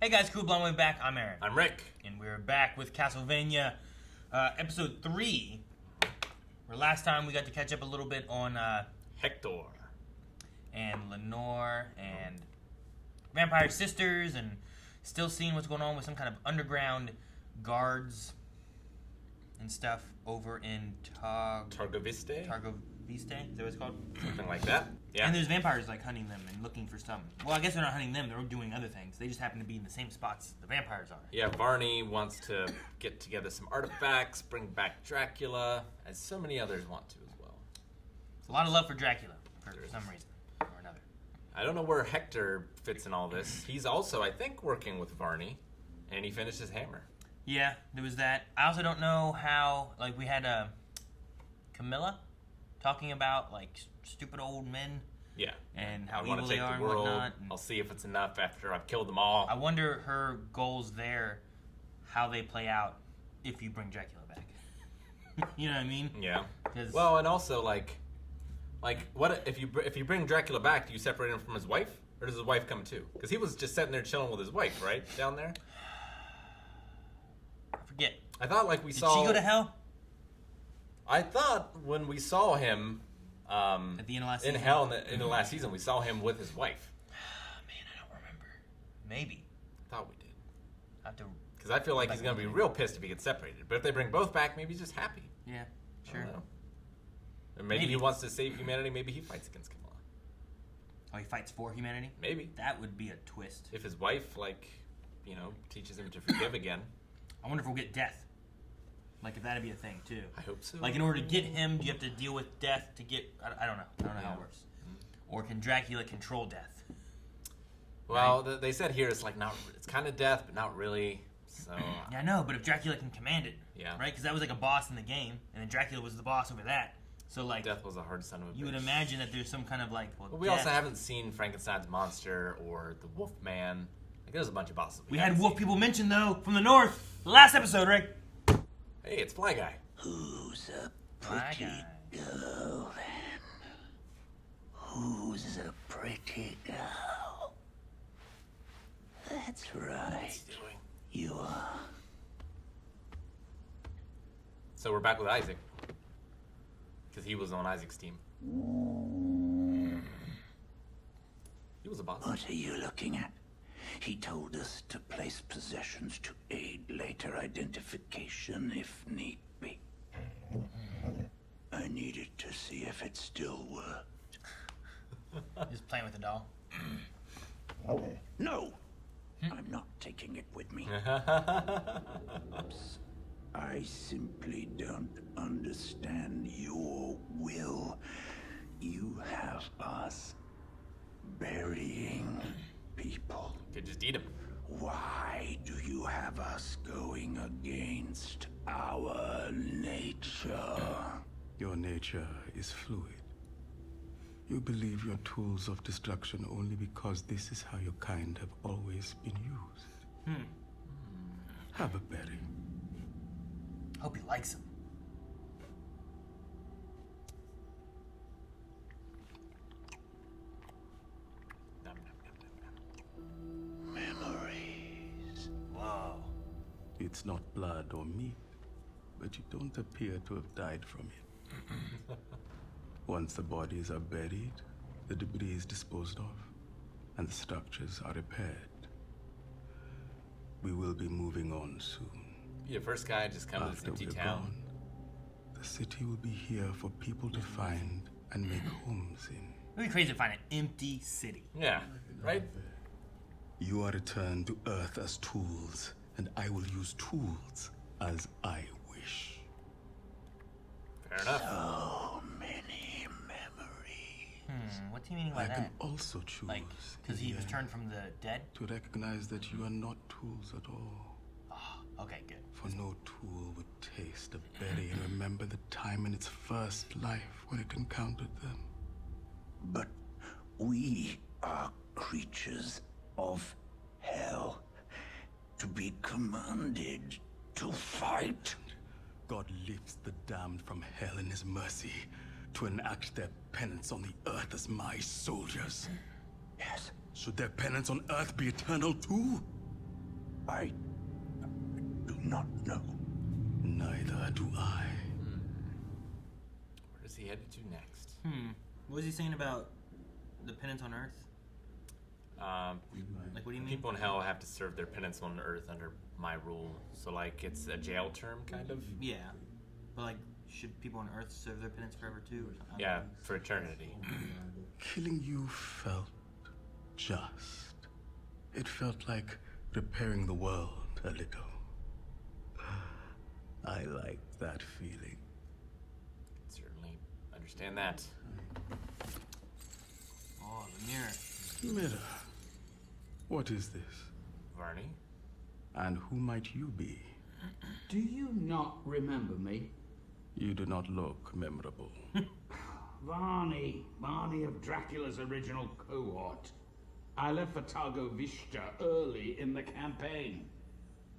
Hey guys, cool blonde way back. I'm Aaron. I'm Rick. And we're back with Castlevania, episode 3. Where last time we got to catch up a little bit on Hector. And Lenore and Vampire Sisters, and still seeing what's going on with some kind of underground guards and stuff over in Targoviste? Is that what it's called? Something like that. Yeah. And there's vampires like hunting them and looking for some. Well, I guess they're not hunting them. They're doing other things. They just happen to be in the same spots the vampires are. Yeah, Varney wants to get together some artifacts, bring back Dracula, as so many others want to as well. It's a lot of love for Dracula for some reason or another. I don't know where Hector fits in all this. He's also, I think, working with Varney, and he finished his hammer. Yeah, there was that. I also don't know how, like, we had Camilla talking about, like, stupid old men. Yeah. And how I want evil to take they are the and world. whatnot. I'll see if it's enough after I've killed them all. I wonder her goals there, how they play out if you bring Dracula back. You know what I mean? Yeah. 'Cause- Well, and also, like, what if you bring Dracula back? Do you separate him from his wife, or does his wife come too? Because he was just sitting there chilling with his wife, right, down there. I forget. I thought like we Did saw. she go to hell? I thought when we saw him At the end of last in season? hell in the last season, we saw him with his wife. Man, I don't remember. Maybe. Thought we did. I have to. Because I feel like he's gonna be real pissed if he gets separated. But if they bring both back, maybe he's just happy. Yeah, I sure. don't know. Or maybe he wants to save humanity. Maybe he fights against Camilla. Oh, he fights for humanity? Maybe. That would be a twist. If his wife, teaches him to forgive again. I wonder if we'll get death. Like, if that'd be a thing, too. I hope so. Like, in order to get him, do you have to deal with death to get... I don't know. I don't know how it works. Or can Dracula control death? Well, they said here it's like not... It's kind of death, but not really. So... Yeah, I know, but if Dracula can command it, Yeah. right? Because that was like a boss in the game, and then Dracula was the boss over that. So, like... Death was a hard son of a bitch. You would imagine that there's some kind of, like... Well, But we also haven't seen Frankenstein's monster or the Wolf Man. Like, there's a bunch of bosses. We had wolf people mentioned, though, from the north. The last episode, Rick. Hey, it's Fly Guy. Who's a My pretty guy. girl then? Who's a pretty girl? That's right. What's he doing? You are. So we're back with Isaac. Because he was on Isaac's team. He was a boss. What are you looking at? He told us to place possessions to aid later identification if need be. I needed to see if it still worked. Just playing with the doll. No! I'm not taking it with me. I simply don't understand your will. You have us burying people. Could just eat him. Why do you have us going against our nature? Your nature is fluid. You believe your tools of destruction only because this is how your kind have always been used. Have a berry. Hope he likes him. Nom, nom, nom, nom, nom. Memories. Whoa. It's not blood or meat, but you don't appear to have died from it. Once the bodies are buried, the debris is disposed of, and the structures are repaired. We will be moving on soon. Be the first guy to just come to this After empty we're town. gone, the city will be here for people to find and make homes in. It'd be crazy to find an empty city. Yeah, right? You are returned to Earth as tools, and I will use tools as I wish. Fair enough. So many memories. What's he meaning by I can that? also choose Like, because he was turned from the dead? to recognize that you are not tools at all. Oh, okay, good. For no tool would taste a berry and remember the time in its first life when it encountered them. But we are creatures of hell, to be commanded to fight. God lifts the damned from hell in his mercy to enact their penance on the earth as my soldiers. Yes. Should their penance on earth be eternal too? I do not know. Neither do I. Where is he headed to next? What was he saying about the penance on Earth? Like, what do you mean? People in hell have to serve their penance on Earth under my rule. So, like, it's a jail term, kind of? Yeah. But, like, should people on Earth serve their penance forever, too? Or something? Yeah, for eternity. Killing you felt just. It felt like repairing the world a little. I like that feeling. Certainly understand that. Oh, the mirror. Mirror, what is this? Varney? And who might you be? Do you not remember me? You do not look memorable. Varney of Dracula's original cohort. I left for Targo Vista early in the campaign.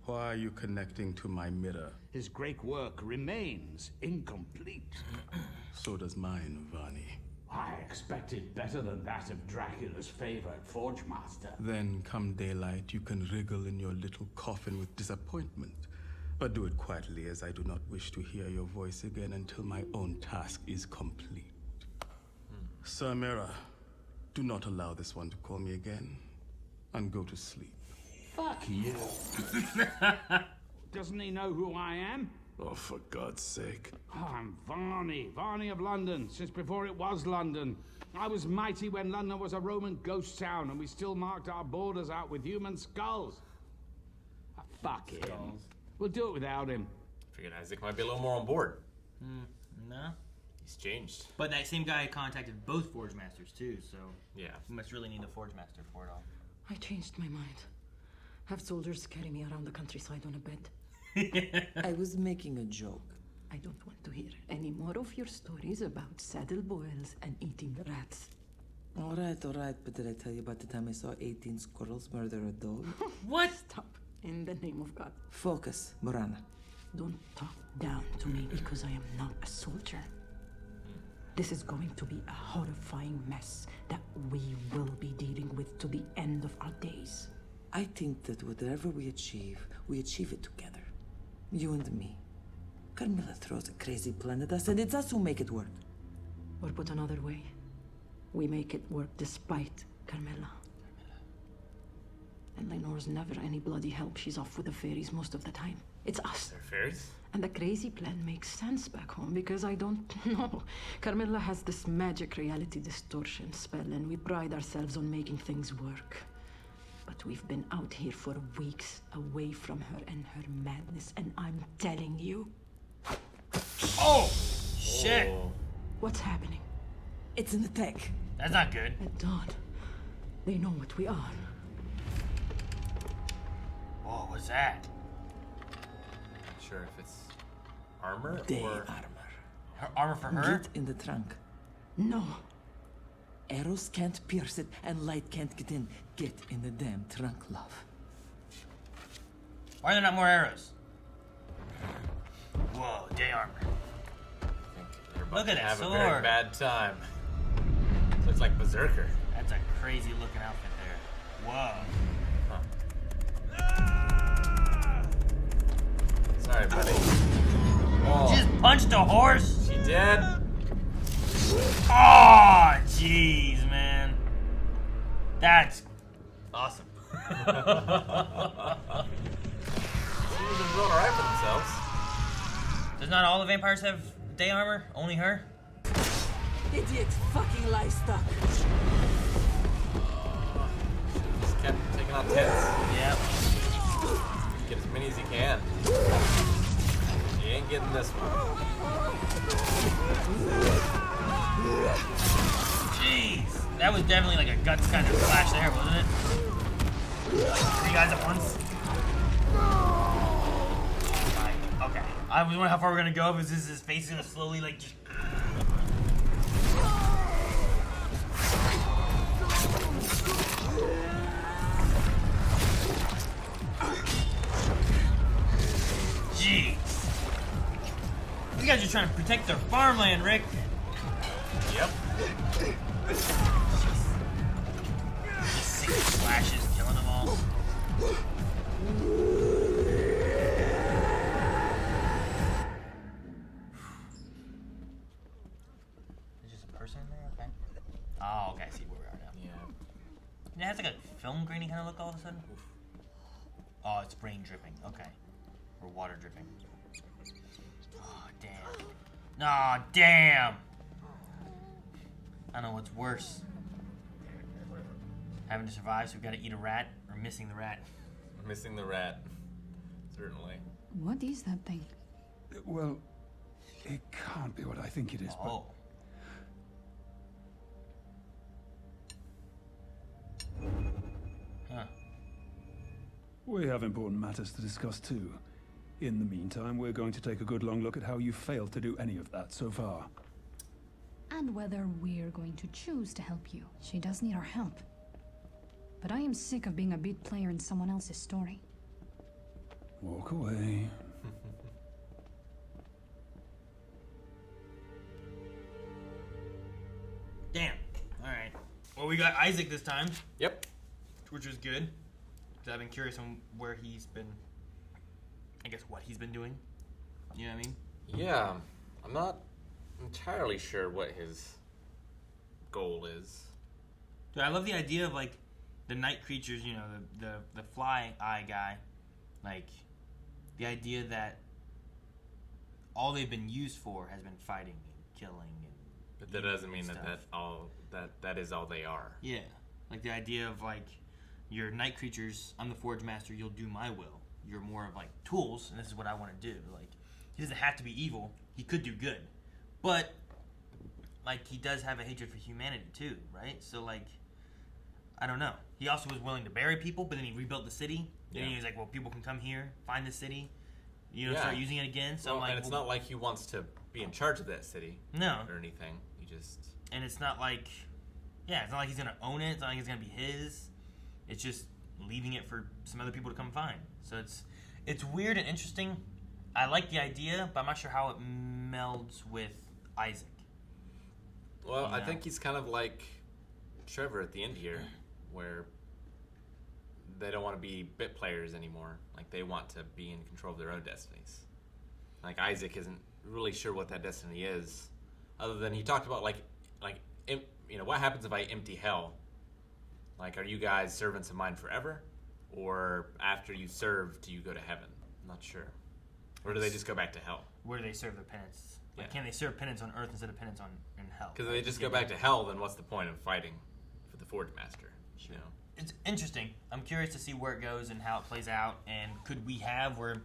Why are you connecting to my mirror? His great work remains incomplete. So does mine, Varney. I expected better than that of Dracula's favorite Forge Master. Then, come daylight, you can wriggle in your little coffin with disappointment. But do it quietly, as I do not wish to hear your voice again until my own task is complete. Sir Mirror, do not allow this one to call me again, and go to sleep. Fuck you. Doesn't he know who I am? Oh, for God's sake. Oh, I'm Varney of London, since before it was London. I was mighty when London was a Roman ghost town, and we still marked our borders out with human skulls. Ah, fuck him. We'll do it without him. Figured Isaac might be a little more on board. No. He's changed. But that same guy contacted both Forge Masters, too, so... Yeah. We must really need the Forge Master for it all. I changed my mind. Have soldiers carry me around the countryside on a bed. I was making a joke. I don't want to hear any more of your stories about saddle boils and eating rats. All right, but did I tell you about the time I saw 18 squirrels murder a dog? What? Stop. In the name of God. Focus, Morana. Don't talk down to me because I am not a soldier. This is going to be a horrifying mess that we will be dealing with to the end of our days. I think that whatever we achieve it together. You and me. Carmilla throws a crazy plan at us, and it's us who make it work. Or put another way, we make it work despite Carmilla. And Lenore's never any bloody help. She's off with the fairies most of the time. It's us. They're fairies? And the crazy plan makes sense back home because I don't know. Carmilla has this magic reality distortion spell, and we pride ourselves on making things work. But we've been out here for weeks, away from her and her madness, and I'm telling you... Oh! Shit! Oh. What's happening? It's an attack. That's not good. At dawn, they know what we are. Whoa, what's that? Not sure if it's armor Day or... armor. Her armor for her? Get in the trunk. No. Arrows can't pierce it, and light can't get in. Get in the damn trunk, love. Why are there not more arrows? Whoa, day armor. I think they're about Look at to that have sword. a very bad time. Looks like Berserker. That's a crazy looking outfit there. Whoa. Sorry, buddy. Oh, She just punched a horse? she did? Oh, jeez, man. That's awesome. Seems to have rolled alright for themselves. Does not all the vampires have day armor? Only her? Idiot fucking livestock. Just kept taking out tents. Yep. Get as many as he can. He ain't getting this one. Jeez. That was definitely like a guts kind of clash there, wasn't it? 3 guys at once. Okay. I was wondering how far we're gonna go. Is his face gonna slowly like just... Jeez. These guys are trying to protect their farmland, Rick. Yep. Just 6 slashes, killing them all. It has like a film grainy kind of look all of a sudden. Oh, it's brain dripping. Okay. Or water dripping. Oh, damn. Oh, damn! I don't know what's worse. Having to survive, so we've got to eat a rat, or missing the rat. Missing the rat. Certainly. What is that thing? Well, it can't be what I think it is, Oh. Huh. but we have important matters to discuss too. In the meantime, we're going to take a good long look at how you failed to do any of that so far. And whether we're going to choose to help you. She does need our help. But I am sick of being a bit player in someone else's story. Walk away. Damn. Alright. Well, we got Isaac this time, Yep. which was good. Because I've been curious on where he's been, I guess what he's been doing. You know what I mean? Yeah. I'm not entirely sure what his goal is. Dude, I love the idea of like the night creatures, you know, the fly eye guy. Like the idea that all they've been used for has been fighting and killing and But that doesn't mean stuff. that is all they are. Yeah. Like the idea of like your night creatures, I'm the Forge Master, you'll do my will. You're more of like tools, and this is what I want to do. Like he doesn't have to be evil. He could do good. But like he does have a hatred for humanity too, right? So like I don't know. He also was willing to bury people, but then he rebuilt the city. Yeah. And he was like, well, people can come here, find the city, you know, Yeah. start using it again. So Well, I'm like, and it's not like he wants to be in charge of that city no. or anything. He just And it's not like, yeah, it's not like he's gonna own it. It's not like it's gonna be his. It's just leaving it for some other people to come find. So it's weird and interesting. I like the idea, but I'm not sure how it melds with Isaac. Well, I Yeah. think he's kind of like Trevor at the end here, where they don't want to be bit players anymore. Like they want to be in control of their own destinies. Like Isaac isn't really sure what that destiny is, other than he talked about you know, what happens if I empty hell? Like, are you guys servants of mine forever, or after you serve, do you go to heaven? I'm not sure. Or do they just go back to hell? Where do they serve their penance? Like, Yeah. can they serve penance on Earth instead of penance in hell? Because if they just go back to hell, then what's the point of fighting for the Forge Master? You know? It's interesting. I'm curious to see where it goes and how it plays out. And could we have where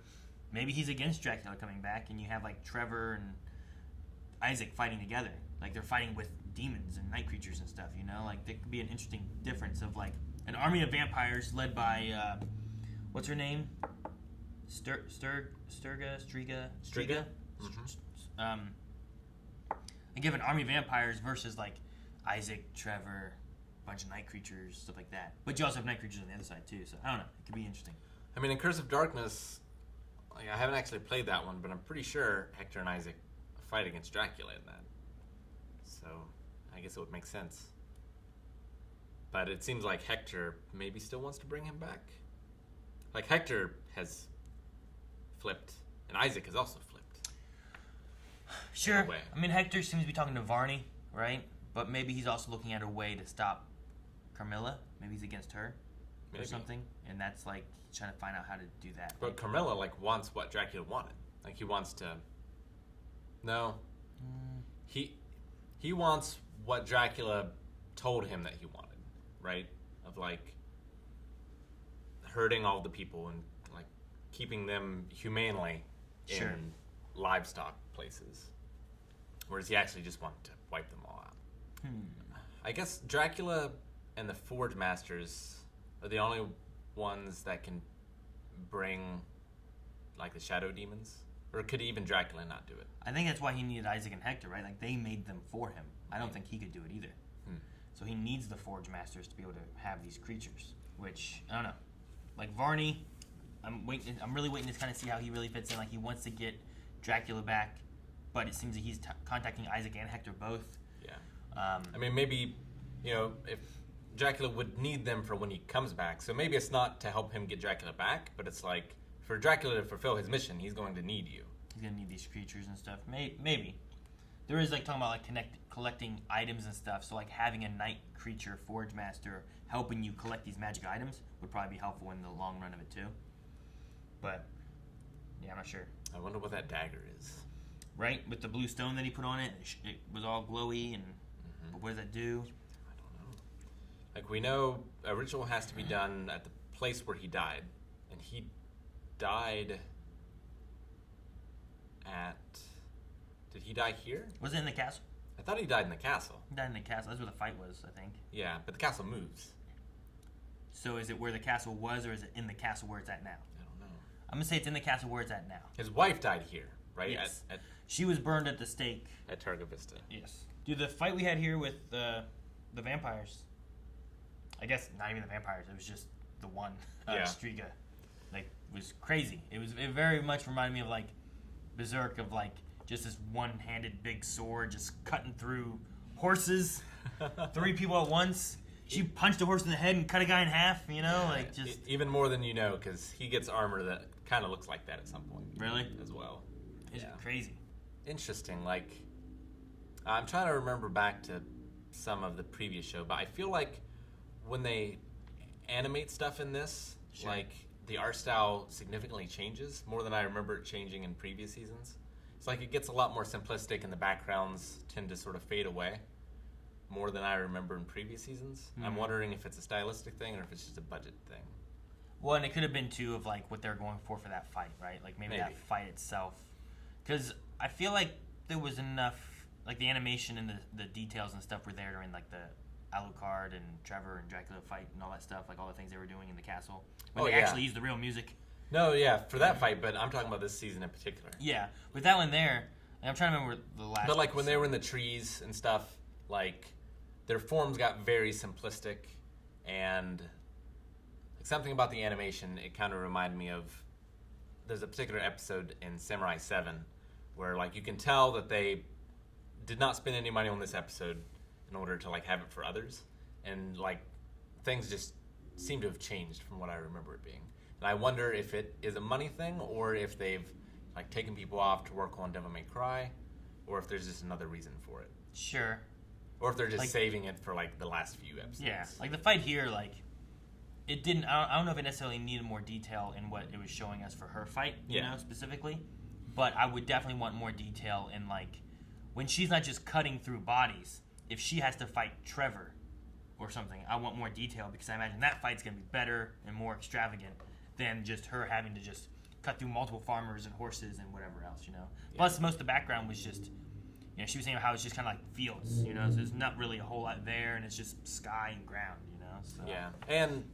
maybe he's against Dracula coming back, and you have like Trevor and Isaac fighting together, like they're fighting with demons and night creatures and stuff. You know, like there could be an interesting difference of like an army of vampires led by what's her name? Striga. And give an army of vampires versus like Isaac, Trevor, bunch of night creatures, stuff like that. But you also have night creatures on the other side too, so I don't know. It could be interesting. I mean, in Curse of Darkness, like, I haven't actually played that one, but I'm pretty sure Hector and Isaac fight against Dracula in that. So I guess it would make sense. But it seems like Hector maybe still wants to bring him back. Like Hector has flipped, and Isaac has also flipped. Sure. way. I mean, Hector seems to be talking to Varney, right? But maybe he's also looking at a way to stop Carmilla. Maybe he's against her Maybe. or something. And that's like trying to find out how to do that. But Carmilla like wants what Dracula wanted. Like he wants to. No. He wants what Dracula told him that he wanted, right? Of like hurting all the people and like keeping them humanely Sure. in livestock places. Whereas he actually just wanted to wipe them all out. I guess Dracula and the Forge Masters are the only ones that can bring like the shadow demons. Or could even Dracula not do it? I think that's why he needed Isaac and Hector, right? Like they made them for him. I don't think he could do it either. So he needs the Forge Masters to be able to have these creatures. Which I don't know. Like Varney, I'm really waiting to kind of see how he really fits in. Like he wants to get Dracula back, but it seems that he's contacting Isaac and Hector both. Yeah. I I mean, maybe, you know, if Dracula would need them for when he comes back. So maybe it's not to help him get Dracula back, but it's like for Dracula to fulfill his mission, he's going to need you. He's gonna need these creatures and stuff. Maybe. there is like talking about like collecting items and stuff. So like having a night creature forge master helping you collect these magic items would probably be helpful in the long run of it too. But yeah, I'm not sure. I wonder what that dagger is. Right, with the blue stone that he put on it, it was all glowy, and but what does that do? I don't know. Like, we know a ritual has to be done at the place where he died, and he died at... Did he die here? Was it in the castle? I thought he died in the castle. He died in the castle. That's where the fight was, I think. Yeah, but the castle moves. So is it where the castle was, or is it in the castle where it's at now? I don't know. I'm gonna say it's in the castle where it's at now. His wife died here, right? Yes. She was burned at the stake. At Targa Vista. Yes. Dude, the fight we had here with the vampires, I guess not even the vampires, it was just the one, Striga, like, was crazy. It very much reminded me of, like, Berserk, of, like, just this one-handed big sword just cutting through horses, 3 people at once. She punched a horse in the head and cut a guy in half, you know? Like, just... Even more than you know, because he gets armor that kind of looks like that at some point. Really? As well. It's crazy. Interesting. Like, I'm trying to remember back to some of the previous show, but I feel like when they animate stuff in this, like, the art style significantly changes more than I remember it changing in previous seasons. It's like it gets a lot more simplistic and the backgrounds tend to sort of fade away more than I remember in previous seasons. I'm wondering if it's a stylistic thing or if it's just a budget thing. Well, and it could have been, too, of, like, what they're going for that fight, right? Like, maybe. That fight itself. Because I feel like there was enough, like, the animation and the details and stuff were there during, like, the Alucard and Trevor and Dracula fight and all that stuff, like, all the things they were doing in the castle. When they actually used the real music. No, yeah, for that fight, but I'm talking about this season in particular. Yeah, with that one there, and I'm trying to remember the last... But, like, when they were in the trees and stuff, like, their forms got very simplistic, and like, something about the animation, it kind of reminded me of... There's a particular episode in Samurai 7 where, like, you can tell that they did not spend any money on this episode in order to, like, have it for others. And, like, things just seem to have changed from what I remember it being. And I wonder if it is a money thing or if they've, like, taken people off to work on Devil May Cry or if there's just another reason for it. Sure. Or if they're just like, saving it for, like, the last few episodes. Yeah, like, the fight here, like, it didn't... I don't know if it necessarily needed more detail in what it was showing us for her fight, you know, specifically. But I would definitely want more detail in, like, when she's not just cutting through bodies, if she has to fight Trevor or something, I want more detail because I imagine that fight's going to be better and more extravagant than just her having to just cut through multiple farmers and horses and whatever else, you know. Yeah. Plus, most of the background was just, you know, she was saying how it's just kind of like fields, you know, so there's not really a whole lot there and it's just sky and ground, you know. So. Yeah, and,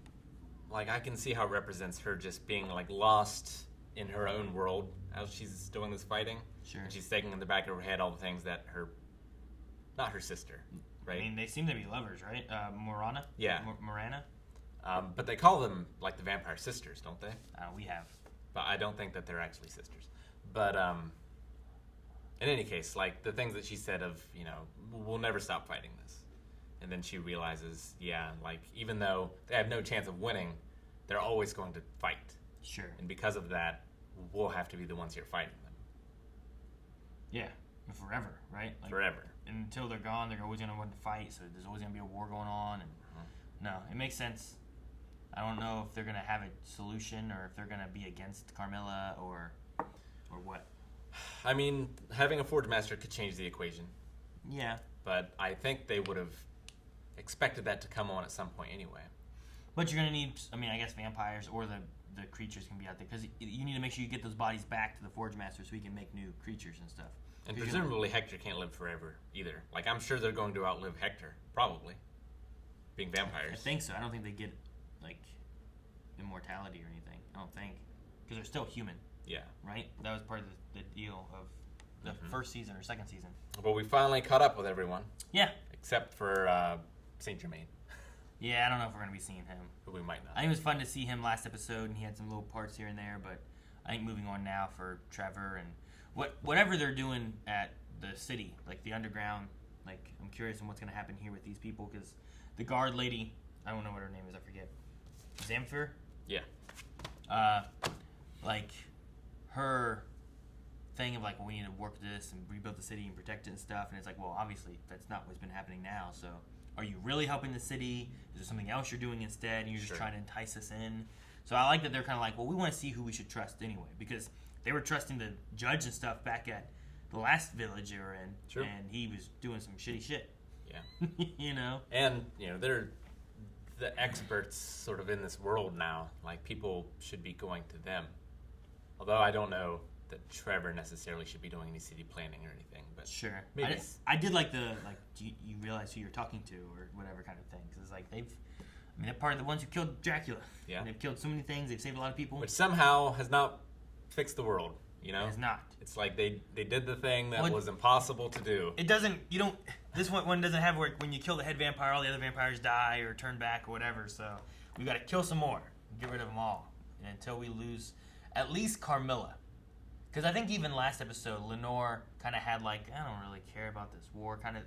like, I can see how it represents her just being, like, lost in her own world as she's doing this fighting. Sure. And she's thinking in the back of her head all the things that not her sister, right? I mean, they seem to be lovers, right? Morana? Yeah. Morana? But they call them, like, the vampire sisters, don't they? We have. But I don't think that they're actually sisters. But, in any case, like, the things that she said of, you know, we'll never stop fighting this. And then she realizes, yeah, like, even though they have no chance of winning, they're always going to fight. Sure. And because of that, we'll have to be the ones here fighting them. Yeah, forever, right? Like, forever. Until they're gone, they're always going to want to fight, so there's always going to be a war going on. And no, it makes sense. I don't know if they're going to have a solution or if they're going to be against Carmilla or what. I mean, having a Forge Master could change the equation. Yeah. But I think they would have expected that to come on at some point anyway. But you're going to need, I mean, I guess vampires or the creatures can be out there because you need to make sure you get those bodies back to the Forge Master so he can make new creatures and stuff. And presumably Hector can't live forever either. Like, I'm sure they're going to outlive Hector, probably, being vampires. I think so. I don't think they get, like, immortality or anything. I don't think. Because they're still human. Yeah. Right? That was part of the deal of the first season or second season. But we finally caught up with everyone. Yeah. Except for Saint Germain. Yeah, I don't know if we're going to be seeing him. But we might not. I think it was fun to see him last episode, and he had some little parts here and there, but I think moving on now for Trevor and whatever they're doing at the city, like the underground, like I'm curious on what's going to happen here with these people, because the guard lady, I don't know what her name is, I forget. Zamfir? Yeah. Like, her thing of like, well, we need to work this and rebuild the city and protect it and stuff. And it's like, well, obviously that's not what's been happening now. So are you really helping the city? Is there something else you're doing instead? And you're just trying to entice us in. So I like that they're kind of like, well, we want to see who we should trust anyway, because they were trusting the judge and stuff back at the last village they were in, and he was doing some shitty shit. Yeah. You know? And, they're the experts sort of in this world now. Like, people should be going to them. Although I don't know that Trevor necessarily should be doing any city planning or anything, but sure. Maybe. I did like the, like, do you realize who you're talking to or whatever kind of thing. Because it's like, they're part of the ones who killed Dracula. Yeah. And they've killed so many things. They've saved a lot of people. Which somehow has not fixed the world, It has not. It's like they did the thing that was impossible to do. It doesn't, this one doesn't have where when you kill the head vampire, all the other vampires die or turn back or whatever. So we got to kill some more, get rid of them all, and until we lose at least Carmilla. Because I think even last episode, Lenore kind of had like, I don't really care about this war, kind of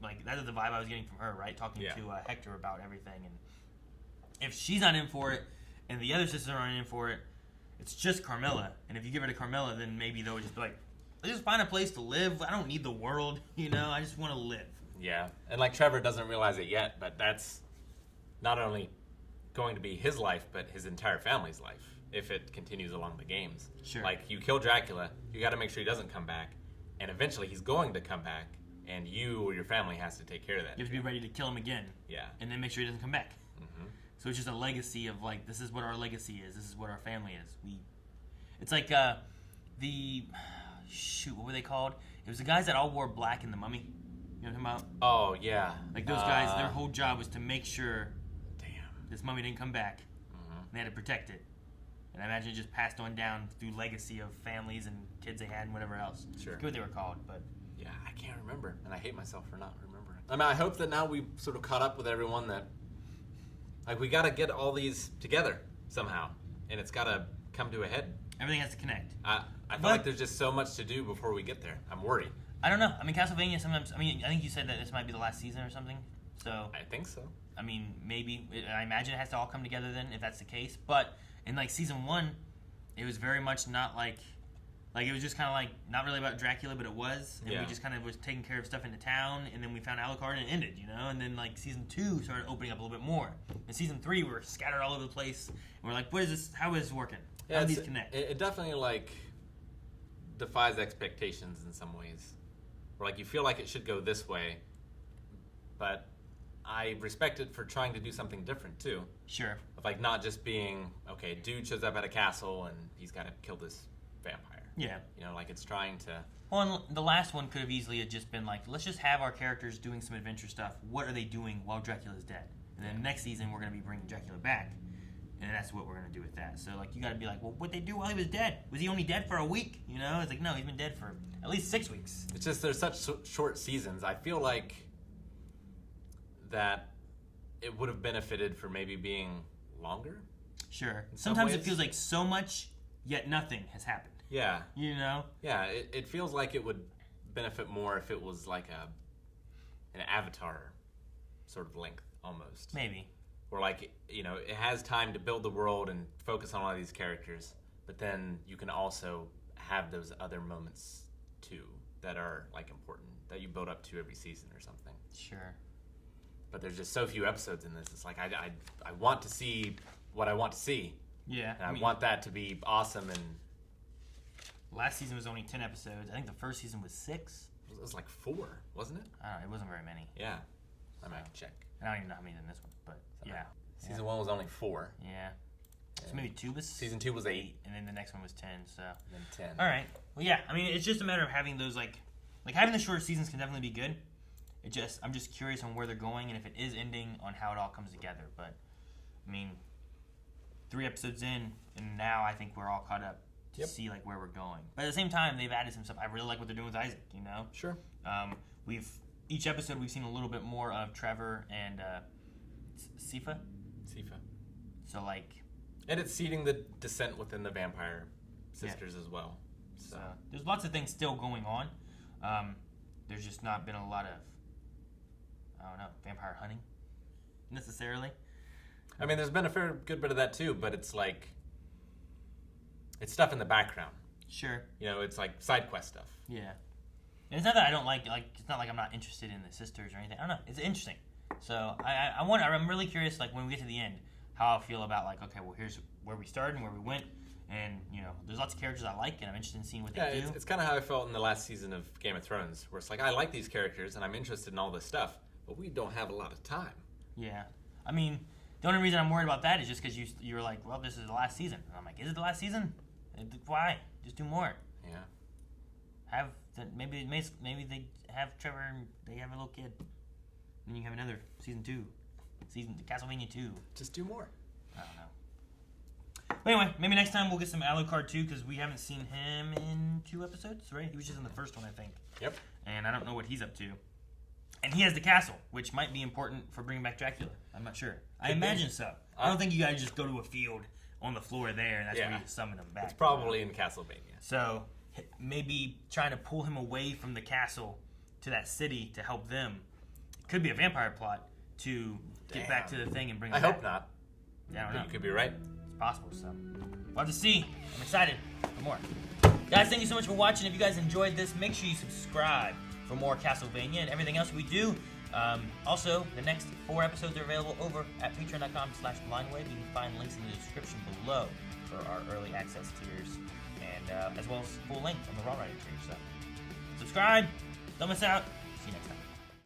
like that is the vibe I was getting from her, right? Talking to Hector about everything, and if she's not in for it, and the other sisters aren't in for it, it's just Carmilla. And if you give her to Carmilla, then maybe they'll just be like, let's just find a place to live. I don't need the world, I just want to live. Yeah, and like Trevor doesn't realize it yet, but that's not only going to be his life, but his entire family's life if it continues along the games. Sure. Like, you kill Dracula, you got to make sure he doesn't come back, and eventually he's going to come back, and you or your family has to take care of that. You have to be ready to kill him again. Yeah. And then make sure he doesn't come back. Mm-hmm. So it's just a legacy of like, this is what our legacy is. This is what our family is. It's like what were they called? It was the guys that all wore black in The Mummy. You know what I'm talking about? Oh, yeah. Like those guys, their whole job was to make sure this mummy didn't come back. Mm-hmm. They had to protect it. And I imagine it just passed on down through legacy of families and kids they had and whatever else. Sure. I forget what they were called, but... Yeah, I can't remember, and I hate myself for not remembering. I mean, I hope that now we've sort of caught up with everyone that... Like, we got to get all these together somehow, and it's got to come to a head. Everything has to connect. I feel like there's just so much to do before we get there. I'm worried. I don't know. I mean, Castlevania sometimes... I mean, I think you said that this might be the last season or something, so... I think so. I mean, maybe... I imagine it has to all come together then, if that's the case. But in, like, Season 1, it was very much not like... Like, it was just kind of like, not really about Dracula, but it was. And we just kind of was taking care of stuff in the town, and then we found Alucard, and it ended, And then, like, Season 2 started opening up a little bit more. In Season 3, we were scattered all over the place, and we're like, what is this? How is this working? How do these connect? It definitely, like, defies expectations in some ways. Where, like, you feel like it should go this way, but I respect it for trying to do something different, too. Sure. Of, like, not just being, okay, dude shows up at a castle, and he's got to kill this vampire. Yeah. Like, it's trying to... Well, and the last one could have easily just been like, let's just have our characters doing some adventure stuff. What are they doing while Dracula's dead? And then next season, we're going to be bringing Dracula back. And that's what we're going to do with that. So, like, you got to be like, well, what'd they do while he was dead? Was he only dead for a week? It's like, no, he's been dead for at least 6 weeks. It's just there's such short seasons. I feel like that it would have benefited for maybe being longer. Sure. Sometimes it feels like so much, yet nothing has happened. Yeah. Yeah, it feels like it would benefit more if it was like an Avatar sort of length, almost. Maybe. Or like, it has time to build the world and focus on all these characters, but then you can also have those other moments, too, that are, like, important, that you build up to every season or something. Sure. But there's just so few episodes in this. It's like, I want to see what I want to see. Yeah. And I want that to be awesome and... Last season was only 10 episodes. I think the first season was 6. It was like 4, wasn't it? I don't know. It wasn't very many. Yeah. I might check. I don't even know how many in this one, but yeah. Season 1 was only 4. Yeah. So maybe 2 was... Season 2 was 8. And then the next one was 10, so... And then 10. All right. Well, yeah. I mean, it's just a matter of having those, like having the shorter seasons can definitely be good. I'm just curious on where they're going and if it is ending on how it all comes together. But, I mean, 3 episodes in, and now I think we're all caught up to see, like, where we're going. But at the same time, they've added some stuff. I really like what they're doing with Isaac, Sure. Each episode we've seen a little bit more of Trevor and Sifa. So, like... And it's seeding the descent within the vampire sisters as well. So there's lots of things still going on. There's just not been a lot of, I don't know, vampire hunting, necessarily. I mean, there's been a fair good bit of that, too, but it's like... It's stuff in the background. Sure. You know, it's like side quest stuff. Yeah. And it's not that I don't like it's not like I'm not interested in the sisters or anything. I don't know. It's interesting. So I'm really curious, like when we get to the end, how I feel about like, okay, well here's where we started and where we went, and you know, there's lots of characters I like, and I'm interested in seeing what they do. It's kind of how I felt in the last season of Game of Thrones, where it's like I like these characters and I'm interested in all this stuff, but we don't have a lot of time. Yeah. I mean, the only reason I'm worried about that is just because you're like, well, this is the last season. And I'm like, is it the last season? Why? Just do more. Yeah. Maybe they have Trevor and they have a little kid. And you have another season 2. Castlevania 2. Just do more. I don't know. But anyway, maybe next time we'll get some Alucard too, because we haven't seen him in 2 episodes, right? He was just in the first one, I think. Yep. And I don't know what he's up to. And he has the castle, which might be important for bringing back Dracula. I'm not sure. I imagine so. I don't think you guys just go to a field on the floor there, and that's where you summon him back. It's probably in Castlevania. So maybe trying to pull him away from the castle to that city to help them. It could be a vampire plot to get back to the thing and bring him I back. hope not. Yeah, I don't know. You could be right. It's possible, so we'll have to see. I'm excited for more. Guys, thank you so much for watching. If you guys enjoyed this, make sure you subscribe for more Castlevania and everything else we do. Also, the next 4 episodes are available over at patreon.com/blindwave. You can find links in the description below for our early access tiers, and as well as full length on the Raw Rider tier. So subscribe, don't miss out. See you next time.